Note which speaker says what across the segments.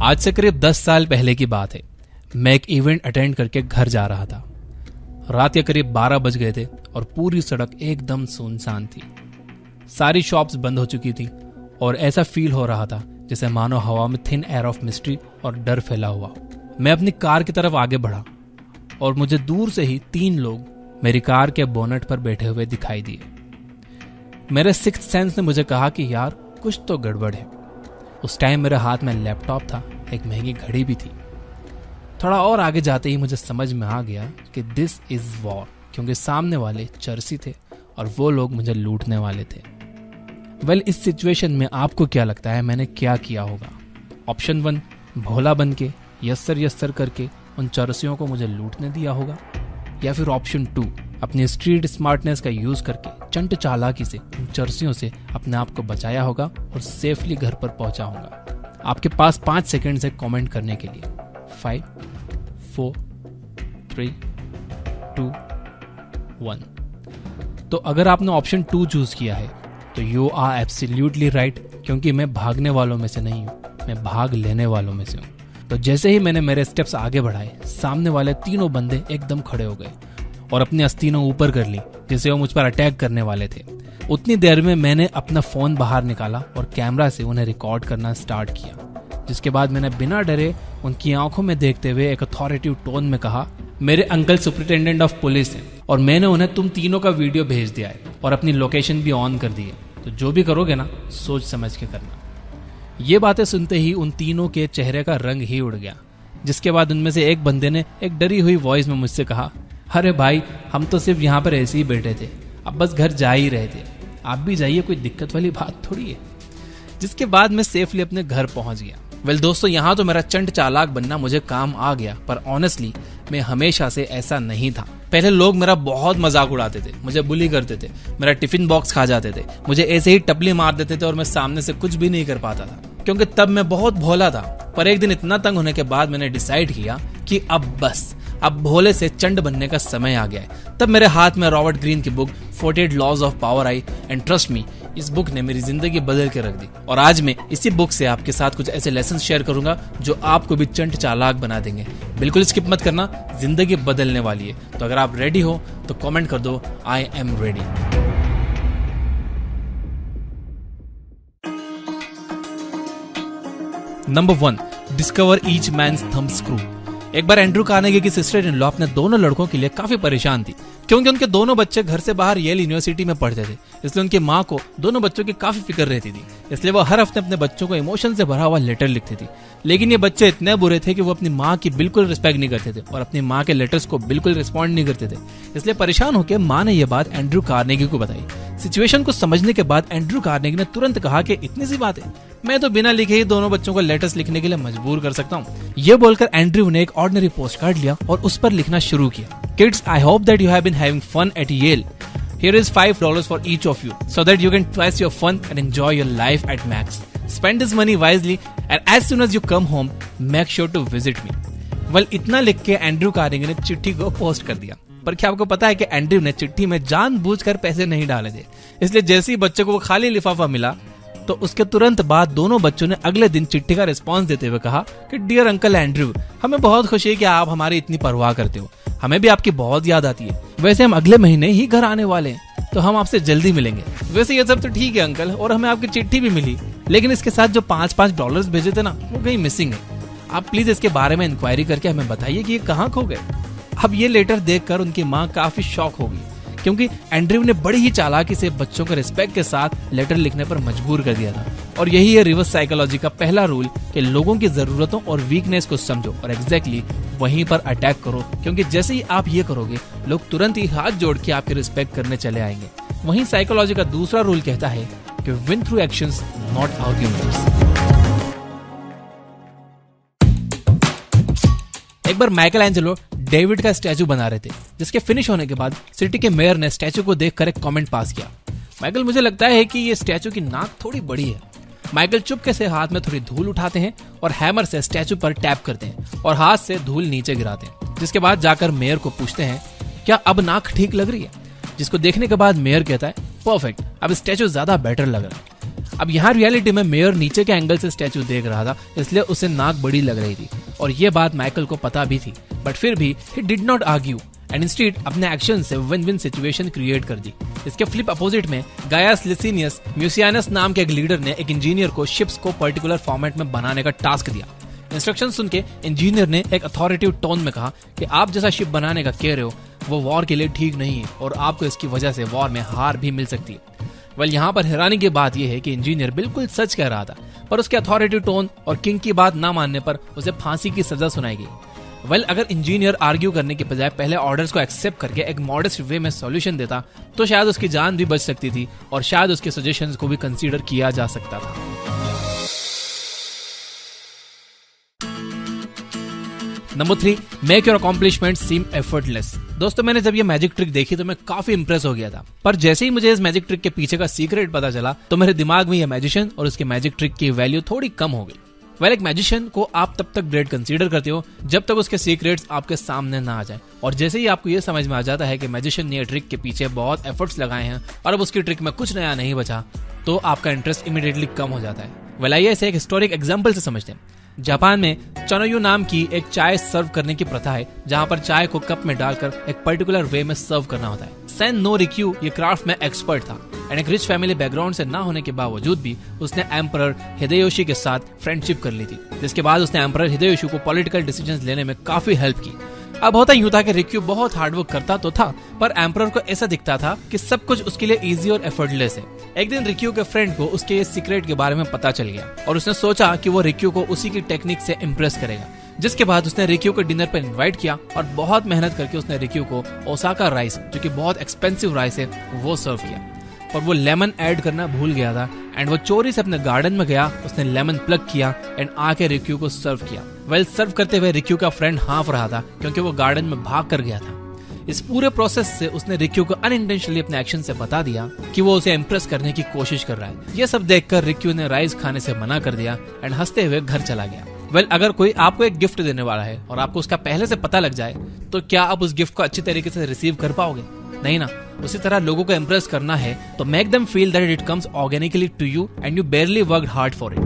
Speaker 1: आज से करीब 10 साल पहले की बात है। मैं एक इवेंट अटेंड करके घर जा रहा था। रात के करीब 12 बज गए थे और पूरी सड़क एकदम सुनसान थी। सारी शॉप्स बंद हो चुकी थी और ऐसा फील हो रहा था जैसे मानो हवा में थिन एयर ऑफ मिस्ट्री और डर फैला हुआ हो। मैं अपनी कार की तरफ आगे बढ़ा और मुझे दूर से ही 3 लोग मेरी कार के बोनट पर बैठे हुए दिखाई दिए। मेरे सिक्स्थ सेंस ने मुझे कहा कि यार कुछ तो गड़बड़ है। उस टाइम मेरे हाथ में लैपटॉप था, एक महंगी घड़ी भी थी। थोड़ा और आगे जाते ही मुझे समझ में आ गया कि दिस इज वॉर, क्योंकि सामने वाले चर्सी थे और वो लोग मुझे लूटने वाले थे। वेल, इस सिचुएशन में आपको क्या लगता है मैंने क्या किया होगा? ऑप्शन 1, भोला बन के यस सर करके उन चरसियों को मुझे लूटने दिया होगा, या फिर ऑप्शन 2, अपनी स्ट्रीट स्मार्टनेस का यूज करके चंट चालाकी से उन चरसियों से अपने आप को बचाया होगा और सेफली घर पर पहुंचा होगा। आपके पास 5 सेकंड है कमेंट करने के लिए। 5, 4, 3, 2, 1। तो अगर आपने ऑप्शन 2 चूज किया है तो यू आर एब्सोल्युटली राइट, क्योंकि मैं भागने वालों में से नहीं हूं, मैं भाग लेने वालों में से हूं। तो जैसे ही मैंने मेरे स्टेप्स आगे बढ़ाए, सामने वाले 3 बंदे एकदम खड़े हो गए और अपनी आस्तीनों ऊपर कर ली जैसे वो मुझ पर अटैक करने वाले थे। उतनी देर में मैंने अपना फोन बाहर निकाला और कैमरा से उन्हें रिकॉर्ड करना स्टार्ट किया, जिसके बाद मैंने बिना डरे उनकी आंखों में देखते हुए एक अथॉरिटिव टोन में कहा, मेरे अंकल सुपरिटेंडेंट ऑफ पुलिस हैं और मैंने उन्हें तुम तीनों का वीडियो भेज दिया है और अपनी लोकेशन भी ऑन कर दी है, तो जो भी करोगे ना सोच समझ के करना। ये बातें सुनते ही उन तीनों के चेहरे का रंग ही उड़ गया, जिसके बाद उनमें से एक बंदे ने एक डरी हुई वॉइस में मुझसे कहा, अरे भाई हम तो सिर्फ यहाँ पर ऐसे ही बैठे थे, अब बस घर जा ही रहे थे, आप भी जाइए, कोई दिक्कत वाली बात थोड़ी है। जिसके बाद मैं सेफली अपने घर पहुंच गया। वेल दोस्तों, यहाँ तो मेरा चंट चालाक बनना मुझे काम आ गया, पर ऑनेस्टली मैं हमेशा से ऐसा नहीं था। पहले लोग मेरा बहुत मजाक उड़ाते थे, मुझे बुली करते थे, मेरा टिफिन बॉक्स खा जाते थे, मुझे ऐसे ही टपली मार देते थे और मैं सामने से कुछ भी नहीं कर पाता था, क्योंकि तब मैं बहुत भोला था। पर एक दिन इतना तंग होने के बाद मैंने डिसाइड किया कि अब भोले से चंड बनने का समय आ गया है। तब मेरे हाथ में रॉबर्ट ग्रीन की बुक 48 लॉज ऑफ पावर आई, एंड ट्रस्ट मी, इस बुक ने मेरी जिंदगी बदल के रख दी। और आज मैं इसी बुक से आपके साथ कुछ ऐसे लेसन शेयर करूंगा जो आपको भी चंट चालाक बना देंगे। बिल्कुल स्किप मत करना, जिंदगी बदलने वाली है। तो अगर आप रेडी हो तो कमेंट कर दो, I am ready. Number 1, discover each man's thumb screw. एक बार एंड्रू कार्नेगी की सिस्टर इन लॉ अपने दोनों लड़कों के लिए काफी परेशान थी, क्योंकि उनके दोनों बच्चे घर से बाहर येल यूनिवर्सिटी में पढ़ते थे। इसलिए उनकी माँ को दोनों बच्चों की काफी फिक्र रहती थी। इसलिए वो हर हफ्ते अपने बच्चों को इमोशन से भरा हुआ लेटर लिखती थी। लेकिन ये बच्चे इतने बुरे थे कि वो अपनी माँ की बिल्कुल रिस्पेक्ट नहीं करते थे और अपनी माँ के लेटर्स को बिल्कुल रिस्पॉन्ड नहीं करते थे। इसलिए परेशान होकर माँ ने यह बात एंड्रू कार्नेगी को बताई। सिचुएशन को समझने के बाद एंड्रू कार्नेगी ने तुरंत कहा कि इतनी सी बात है, मैं तो बिना लिखे ही दोनों बच्चों को लेटर्स लिखने के लिए मजबूर कर सकता हूँ। ये बोलकर एंड्रू ने एक ऑर्डिनरी पोस्ट कार्ड लिया और उस पर लिखना शुरू किया, kids, I hope that you have been having fun at Yale. Here is $5 for each of you, so that you can twice your fun and enjoy your life at max. Spend this money wisely, and as soon as you come home, make sure to visit me. Well, इतना लिख के Andrew Carnegie ने चिट्ठी को post कर दिया। पर क्या आपको पता है कि एंड्रू ने चिट्ठी में जानबूझकर पैसे नहीं डाले थे। इसलिए जैसे ही बच्चे को वो खाली लिफाफा मिला, तो उसके तुरंत बाद दोनों बच्चों ने अगले दिन चिट्ठी का रिस्पॉन्स देते हुए कहा कि डियर अंकल एंड्रू, हमें बहुत खुशी है कि आप हमारी इतनी परवाह करते हो, हमें भी आपकी बहुत याद आती है। वैसे हम अगले महीने ही घर आने वाले हैं, तो हम आपसे जल्दी मिलेंगे। वैसे ये सब तो ठीक है अंकल, और हमें आपकी चिट्ठी भी मिली, लेकिन इसके साथ जो $5 भेजे थे ना, वो कहीं मिसिंग है। आप प्लीज इसके बारे में इंक्वायरी करके हमें बताइए कि ये कहाँ खो गए। अब ये लेटर देखकर उनकी माँ काफी शॉक होगी, क्योंकि एंड्रू ने बड़ी ही चालाकी से बच्चों को रिस्पेक्ट के साथ लेटर लिखने पर मजबूर कर दिया था। और यही है रिवर्स साइकोलॉजी का पहला रूल कि लोगों की जरूरतों और वीकनेस को समझो और एग्जैक्टली वहीं पर अटैक करो, क्योंकि जैसे ही आप ये करोगे, लोग तुरंत ही हाथ जोड़ के आपकी रिस्पेक्ट करने चले आएंगे। वहीं साइकोलॉजी का दूसरा रूल कहता है कि win through actions not arguments. एक बार माइकल एंजेलो डेविड का स्टैचू बना रहे थे, जिसके फिनिश होने के बाद सिटी के मेयर ने स्टैचू को देखकर एक कमेंट पास किया, माइकल, मुझे लगता है कि ये स्टैचू की नाक थोड़ी बड़ी है। माइकल चुपके से हाथ में थोड़ी धूल उठाते हैं और हैमर से स्टैचू पर टैप करते हैं और हाथ से धूल नीचे गिराते हैं, जिसके बाद जाकर मेयर को पूछते हैं, क्या अब नाक ठीक लग रही है? जिसको देखने के बाद मेयर कहता है, परफेक्ट, अब स्टैचू ज्यादा बेटर लग रहा है। अब यहाँ रियलिटी में मेयर नीचे के एंगल से स्टैचू देख रहा था, इसलिए उसे नाक बड़ी लग रही थी और ये बात माइकल को पता भी थी, बट फिर भी he did not argue and instead अपने एक्शन से विन विन सिचुएशन क्रिएट कर दी। इसके फ्लिप अपोजिट में गायस लिसिनियस म्यूसियानस नाम के एक लीडर ने एक इंजीनियर को शिप्स को पर्टिकुलर फॉर्मेट में बनाने का टास्क दिया। इंस्ट्रक्शन सुन के इंजीनियर ने एक अथॉरिटिव टोन में कहा कि आप जैसा शिप बनाने का कह रहे हो वो वॉर के लिए ठीक नहीं है और आपको इसकी वजह से वॉर में हार भी मिल सकती है। वेल, यहाँ पर हैरानी की बात यह है कि इंजीनियर बिल्कुल सच कह रहा था, पर उसके अथॉरिटिव टोन और किंग की बात ना मानने पर उसे फांसी की सजा सुनाई गई। वेल, अगर इंजीनियर आर्ग्यू करने के बजाय पहले ऑर्डर्स को एक्सेप्ट करके एक मॉडेस्ट वे में सॉल्यूशन देता तो शायद उसकी जान भी बच सकती थी और शायद उसके सजेशंस को भी कंसीडर किया जा सकता था। Number 3, make your accomplishment seem effortless. दोस्तों, मैंने जब ये मैजिक ट्रिक देखी तो मैं काफी इंप्रेस हो गया था, पर जैसे ही मुझे इस मैजिक ट्रिक के पीछे का सीक्रेट पता चला तो मेरे दिमाग में ये मैजिशियन और उसके मैजिक ट्रिक की वैल्यू थोड़ी कम हो गई। वेल, एक मैजिशियन को आप तब तक ग्रेट कंसीडर करते हो जब तक उसके सीक्रेट्स आपके सामने ना आ जाए, और जैसे ही आपको ये समझ में आ जाता है कि मैजिशियन ने ट्रिक के पीछे बहुत एफर्ट्स लगाए हैं और अब उसकी ट्रिक में कुछ नया नहीं बचा, तो आपका इंटरेस्ट इमीडिएटली कम हो जाता है। वेल, आइए इसे एक हिस्टोरिक एग्जांपल से समझते हैं। जापान में चनोयू नाम की एक चाय सर्व करने की प्रथा है, जहां पर चाय को कप में डालकर एक पर्टिकुलर वे में सर्व करना होता है। सेन नो रिक्यू ये क्राफ्ट में एक्सपर्ट था एंड एक रिच फैमिली बैकग्राउंड से ना होने के बावजूद भी उसने एम्परर हिदेयोशी के साथ फ्रेंडशिप कर ली थी, जिसके बाद उसने एम्परर हिदेयोशी को पॉलिटिकल डिसीजंस लेने में काफी हेल्प की। अब होता यूं था कि रिक्यू बहुत हार्डवर्क करता तो था, पर एम्परर को ऐसा दिखता था कि सब कुछ उसके लिए इजी और एफर्टलेस है। एक दिन रिक्यू के फ्रेंड को उसके ये सीक्रेट के बारे में पता चल गया और उसने सोचा कि वो रिक्यू को उसी की टेक्निक से इम्प्रेस करेगा, जिसके बाद उसने रिक्यू को डिनर पर इनवाइट किया और बहुत मेहनत करके उसने रिक्यू को ओसाका राइस, जो कि बहुत एक्सपेंसिव राइस है, वो सर्व किया। पर वो लेमन ऐड करना भूल गया था एंड वो चोरी से अपने गार्डन में गया, उसने लेमन प्लग किया एंड आके रिक्यू को सर्व किया। वेल, सर्व करते हुए रिक्यू का फ्रेंड हाँफ रहा था क्योंकि वो गार्डन में भाग कर गया था। इस पूरे प्रोसेस से उसने रिक्यू को अनइंटेंशनली अपने एक्शन से बता दिया कि वो उसे इम्प्रेस करने की कोशिश कर रहा है। ये सब देखकर रिक्यू ने राइस खाने से मना कर दिया एंड हंसते हुए घर चला गया। वेल, अगर कोई आपको एक गिफ्ट देने वाला है और आपको उसका पहले से पता लग जाए तो क्या आप उस गिफ्ट को अच्छी तरीके से रिसीव कर पाओगे? नहीं ना। उसी तरह लोगों को इम्प्रेस करना है तो make them feel that it comes organically to you and you barely worked hard for it.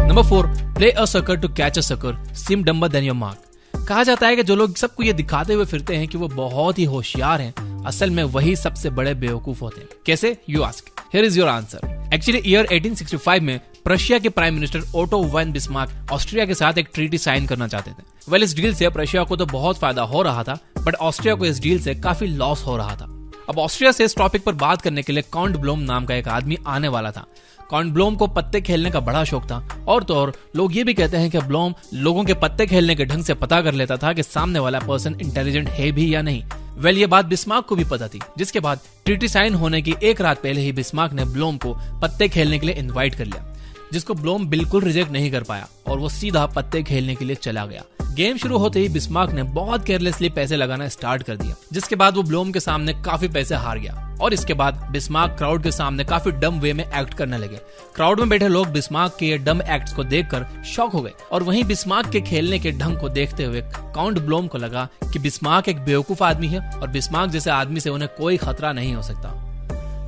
Speaker 1: Number 4, play a sucker to catch a sucker, seem dumber than your mark. कहा जाता है कि जो लोग सबको ये दिखाते हुए फिरते हैं कि वो बहुत ही होशियार हैं, असल में वही सबसे बड़े बेवकूफ होते हैं। कैसे? You ask, here is your answer. Actually year 1865 में प्रशिया के prime minister Otto von Bismarck Austria के साथ एक ट्रीटी साइन करना चाहते थे। वेल, इस डील से प्रशिया को तो बहुत फायदा हो रहा था, बट ऑस्ट्रिया को इस डील से काफी लॉस हो रहा था। अब ऑस्ट्रिया से इस टॉपिक पर बात करने के लिए काउंट ब्लोम नाम का एक आदमी आने वाला था। काउंट ब्लोम को पत्ते खेलने का बड़ा शौक था, और तो और लोग ये भी कहते हैं कि ब्लोम लोगों के पत्ते खेलने के ढंग से पता कर लेता था कि सामने वाला पर्सन इंटेलिजेंट है भी या नहीं। वेल, ये बात बिस्मार्क को भी पता थी, जिसके बाद ट्रीटी साइन होने की एक रात पहले ही बिस्मार्क ने ब्लोम को पत्ते खेलने के लिए इन्वाइट कर लिया, जिसको ब्लोम बिल्कुल रिजेक्ट नहीं कर पाया और वो सीधा पत्ते खेलने के लिए चला गया। गेम शुरू होते ही बिस्मार्क ने बहुत केयरलेसली पैसे लगाना स्टार्ट कर दिया, जिसके बाद वो ब्लोम के सामने काफी पैसे हार गया और इसके बाद बिस्मार्क क्राउड के सामने काफी डम वे में एक्ट करने लगे। क्राउड में बैठे लोग बिस्मार्क के ये डम एक्ट्स को देखकर शॉक हो गए और वहीं बिस्मार्क के खेलने के ढंग को देखते हुए काउंट ब्लोम को लगा कि बिस्मार्क एक बेवकूफ आदमी है और बिस्मार्क जैसे आदमी से उन्हें कोई खतरा नहीं हो सकता।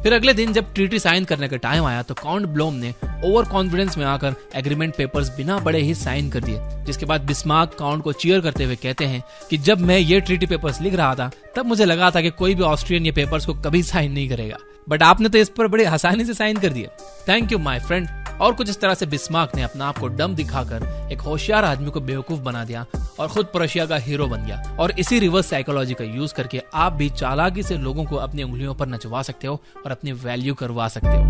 Speaker 1: फिर अगले दिन जब ट्रीटी साइन करने का टाइम आया तो काउंट ब्लोम ने ओवर कॉन्फिडेंस में आकर एग्रीमेंट पेपर्स बिना बड़े ही साइन कर दिए, जिसके बाद बिस्मार्क काउंट को चीयर करते हुए कहते हैं कि जब मैं ये ट्रीटी पेपर्स लिख रहा था तब मुझे लगा था कि कोई भी ऑस्ट्रियन ये पेपर्स को कभी साइन नहीं करेगा, बट आपने तो इस पर बड़े आसानी से साइन कर दिया। Thank you my friend. और कुछ इस तरह से बिस्मार्क ने अपना आप को डम दिखाकर एक होशियार आदमी को बेवकूफ बना दिया और खुद प्रशिया का हीरो बन गया। और इसी रिवर्स साइकोलॉजी का यूज करके आप भी चालाकी से लोगों को अपनी उंगलियों पर नचवा सकते हो और अपनी वैल्यू करवा सकते हो।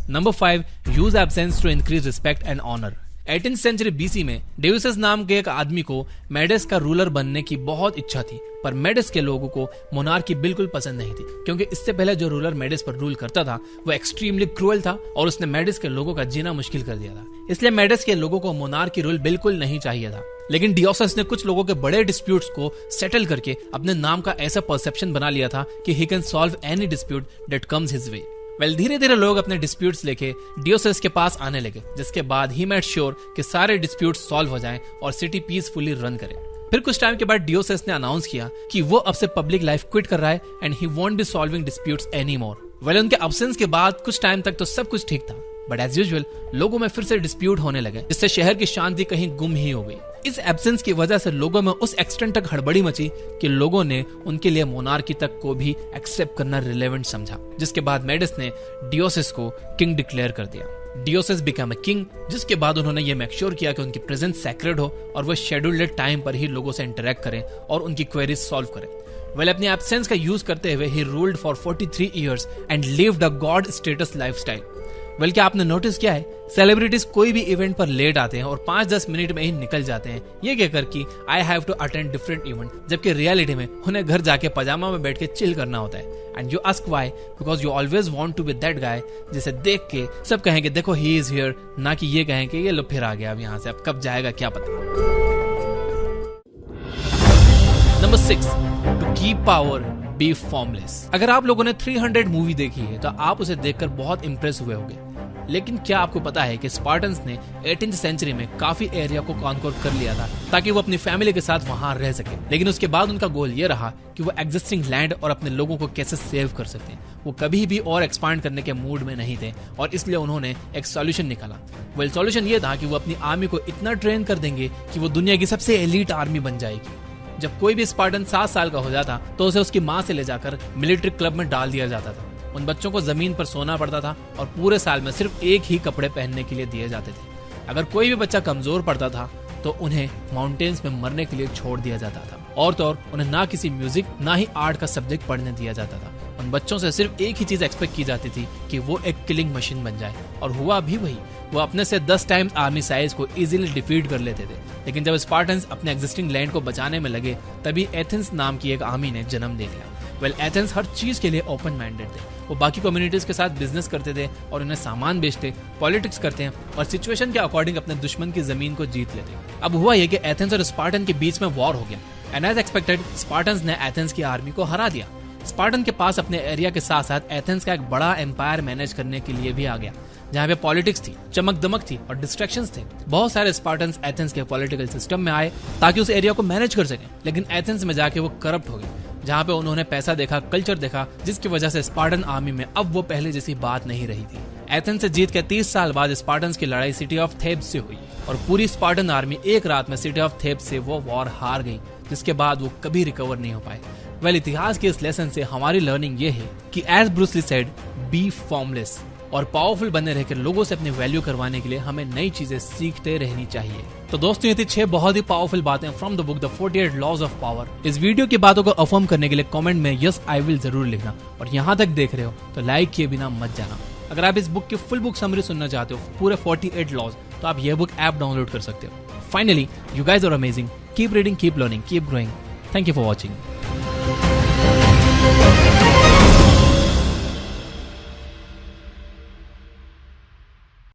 Speaker 1: Number 5, use absence to increase respect and honour. 18th century BC में डेविसस नाम के एक आदमी को मेडिस का रूलर बनने की बहुत इच्छा थी, पर मेडिस के लोगों को मोनार्की बिल्कुल पसंद नहीं थी, क्योंकि इससे पहले जो रूलर मेडिस पर रूल करता था वो एक्सट्रीमली क्रूअल था और उसने मेडिस के लोगों का जीना मुश्किल कर दिया था। इसलिए मेडिस के लोगों को मोनार्की रूल बिल्कुल नहीं चाहिए था। लेकिन डियोसस ने कुछ लोगों के बड़े डिस्प्यूट्स को सेटल करके अपने नाम का ऐसा परसेप्शन बना लिया था कि he can solve any dispute that comes his way. Well, धीरे धीरे लोग अपने डिस्प्यूट्स लेके डियोसस के पास आने लगे, जिसके बाद ही मेड श्योर कि सारे डिस्प्यूट्स सॉल्व हो जाएं और सिटी पीसफुली रन करे। फिर कुछ टाइम के बाद डियोसेस ने अनाउंस किया कि वो अब से पब्लिक लाइफ क्विट कर रहा है and he won't be solving disputes any more. Well, उनके एब्सेंस के बाद कुछ टाइम तक तो सब कुछ ठीक था, बट एज यूजुअल लोगों में फिर से डिस्प्यूट होने लगे, जिससे शहर की शांति कहीं गुम ही हो गई। इस एब्सेंस की वजह से लोगों में उस एक्सटेंट तक हड़बड़ी मची कि लोगों ने उनके लिए मोनार्की तक को भी एक्सेप्ट करना रिलेवेंट समझा, जिसके बाद मेडिस ने डियोसिस को किंग डिक्लेयर कर दिया। डियोसिस बिकम अ किंग, जिसके बाद उन्होंने ये मेक श्योर किया कि उनकी प्रेजेंस सैक्रेड हो और वो शेड्यूल्ड टाइम पर ही लोगों से इंटरेक्ट करें और उनकी क्वेरीज सॉल्व करें। वेल, अपनी एब्सेंस का यूज करते हुए he ruled for 43 years and lived a God status lifestyle. Well, क्या आपने नोटिस किया है, सेलिब्रिटीज कोई भी इवेंट पर लेट आते हैं और 5-10 मिनट में ही निकल जाते हैं, ये कहकर कि I have to attend different event, जबकि रियलिटी में उन्हें घर जाके पजामा में बैठ के चिल करना होता है। And you ask why, because you always want to be that guy जिसे देख के सब कहेंगे देखो ही इज हियर, ना कि ये कहें कि ये लो फिर आ गया अब यहाँ से, अब कब जाएगा क्या पता। Number 6, to keep power be formless. अगर आप लोगों ने 300 मूवी देखी है तो आप उसे देखकर बहुत इंप्रेस हुए होंगे, लेकिन क्या आपको पता है कि स्पार्टन्स ने 18th सेंचुरी में काफी एरिया को कॉन्कोर कर लिया था ताकि वो अपनी फैमिली के साथ वहां रह सके, लेकिन उसके बाद उनका गोल ये रहा कि वो एग्जिस्टिंग लैंड और अपने लोगों को कैसे सेव कर सकते हैं। वो कभी भी और एक्सपांड करने के मूड में नहीं थे और इसलिए उन्होंने एक सॉल्यूशन निकाला। वेल, सॉल्यूशन ये था कि वो अपनी आर्मी को इतना ट्रेन कर देंगे कि वो दुनिया की सबसे एलीट आर्मी बन जाएगी। जब कोई भी स्पार्टन 7 साल का हो जाता तो उसे उसकी माँ से ले जाकर मिलिट्री क्लब में डाल दिया जाता था। उन बच्चों को जमीन पर सोना पड़ता था और पूरे साल में सिर्फ एक ही कपड़े पहनने के लिए दिए जाते थे। अगर कोई भी बच्चा कमजोर पड़ता था तो उन्हें माउंटेन्स में मरने के लिए छोड़ दिया जाता था, और तो और उन्हें ना किसी म्यूजिक ना ही आर्ट का सब्जेक्ट पढ़ने दिया जाता था। उन बच्चों से सिर्फ एक ही चीज एक्सपेक्ट की जाती थी कि वो एक किलिंग मशीन बन जाए, और हुआ भी वही। वो अपने से 10 टाइम्स आर्मी साइज को इजीली डिफीट कर लेते थे। लेकिन जब स्पार्टन्स अपने एग्जिस्टिंग लैंड को बचाने में लगे तभी एथेंस नाम की एक आर्मी ने जन्म दे लिया। वेल, एथेंस हर चीज के लिए ओपन माइंडेड थे। वो बाकी कम्युनिटीज के साथ बिजनेस करते थे और उन्हें सामान बेचते, पॉलिटिक्स करते हैं और सिचुएशन के अकॉर्डिंग अपने दुश्मन की जमीन को जीत लेते। अब हुआ ये कि एथेंस और स्पार्टन के बीच में वॉर हो गया एंड एज एक्सपेक्टेड स्पार्टन्स ने एथेंस की आर्मी को हरा दिया। स्पार्टन के पास अपने एरिया के साथ साथ एथेंस का एक बड़ा एम्पायर मैनेज करने के लिए भी आ गया, जहाँ पे पॉलिटिक्स थी, चमक दमक थी और डिस्ट्रैक्शंस थे। बहुत सारे स्पार्टन्स एथेंस के पॉलिटिकल सिस्टम में आए ताकि उस एरिया को मैनेज कर सकें, लेकिन एथेंस में जाके वो करप्ट हो गए, जहाँ पे उन्होंने पैसा देखा, कल्चर देखा, जिसकी वजह से स्पार्टन आर्मी में अब वो पहले जैसी बात नहीं रही थी। एथेंस से जीत के 30 साल बाद स्पार्टन्स की लड़ाई सिटी ऑफ थेब्स से हुई और पूरी स्पार्टन आर्मी एक रात में सिटी ऑफ थेब्स से वो वॉर हार गई, जिसके बाद वो कभी रिकवर नहीं हो पाए। वेल, इतिहास के इस लेसन से हमारी लर्निंग ये है कि as Bruce Lee said, be formless, और पावरफुल बने रहकर लोगों से अपनी वैल्यू करवाने के लिए हमें नई चीजें सीखते रहनी चाहिए। तो दोस्तों, ये थी 6 बहुत ही पावरफुल बातें from the book the 48 laws of power. इस वीडियो की बातों को अफर्म करने के लिए कमेंट में यस आई विल जरूर लिखना, और यहाँ तक देख रहे हो तो लाइक किए बिना मत जाना। अगर आप इस बुक की फुल बुक समरी सुनना चाहते हो, पूरे 48 लॉज, तो आप ये बुक ऐप डाउनलोड कर सकते हो। Finally, you guys are amazing. Keep reading, keep learning, keep growing. Thank you for watching.